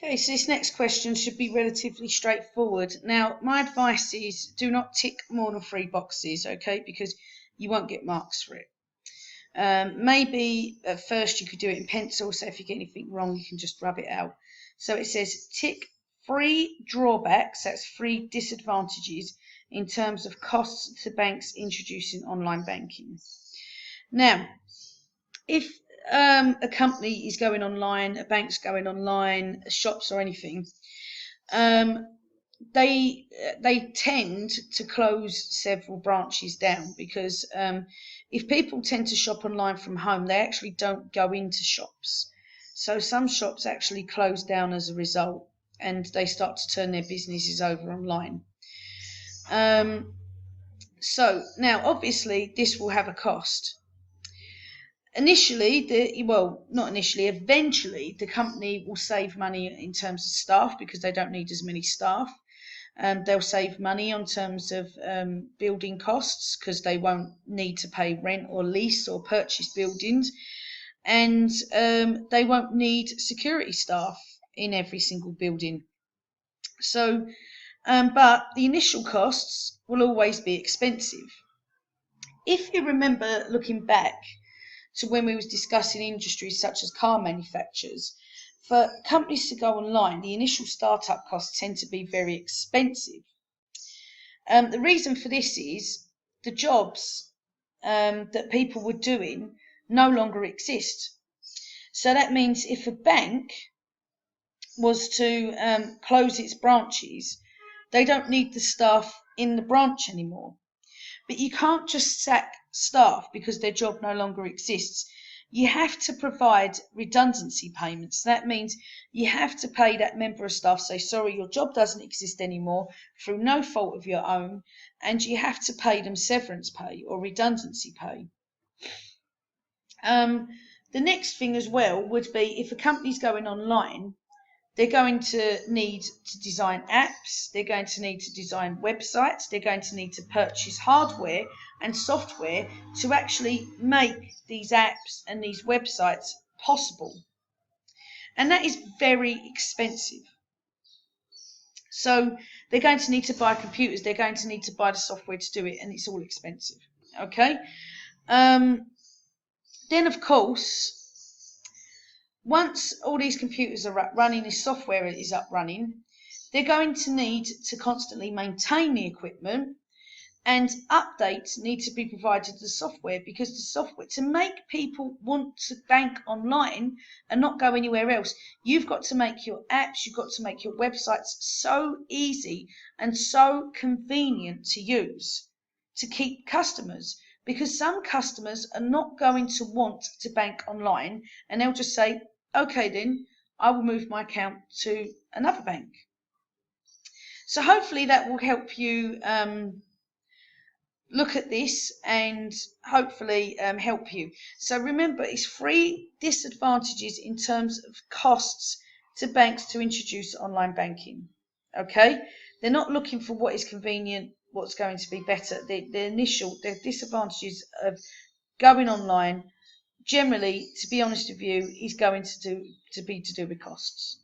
Okay, so this next question should be relatively straightforward. Now, my advice is do not tick more than 3 boxes, okay, because you won't get marks for it. Maybe at first you could do it in pencil, so if you get anything wrong, you can just rub it out. So it says tick 3 drawbacks, that's 3 disadvantages in terms of costs to banks introducing online banking. Now, if a company is going online, a bank's going online, shops or anything, they tend to close several branches down because if people tend to shop online from home, they actually don't go into shops. So some shops actually close down as a result, and they start to turn their businesses over online. So now, obviously, this will have a cost. Eventually, the company will save money in terms of staff because they don't need as many staff. They'll save money in terms of building costs because they won't need to pay rent or lease or purchase buildings, and they won't need security staff in every single building. So, but the initial costs will always be expensive. If you remember looking back to when we was discussing industries such as car manufacturers, for companies to go online, the initial startup costs tend to be very expensive. The reason for this is the jobs that people were doing no longer exist. So that means if a bank was to close its branches, they don't need the staff in the branch anymore. But you can't just sack staff because their job no longer exists. You have to provide redundancy payments. That means you have to pay that member of staff, say, sorry, your job doesn't exist anymore through no fault of your own, and you have to pay them severance pay or redundancy pay. The next thing as well would be if a company's going online, they're going to need to design apps, they're going to need to design websites, they're going to need to purchase hardware and software to actually make these apps and these websites possible. And that is very expensive. So they're going to need to buy computers, they're going to need to buy the software to do it, and it's all expensive. Okay? Then, of course, once all these computers are up running, this software is up running, they're going to need to constantly maintain the equipment, and updates need to be provided to the software, because the software, to make people want to bank online and not go anywhere else, you've got to make your apps, you've got to make your websites so easy and so convenient to use to keep customers. Because some customers are not going to want to bank online, and they'll just say, okay then, I will move my account to another bank. So hopefully that will help you look at this and hopefully help you. So remember, it's 3 disadvantages in terms of costs to banks to introduce online banking. Okay? They're not looking for what is convenient, what's going to be better. The disadvantages of going online, generally, to be honest with you, is going to do with costs.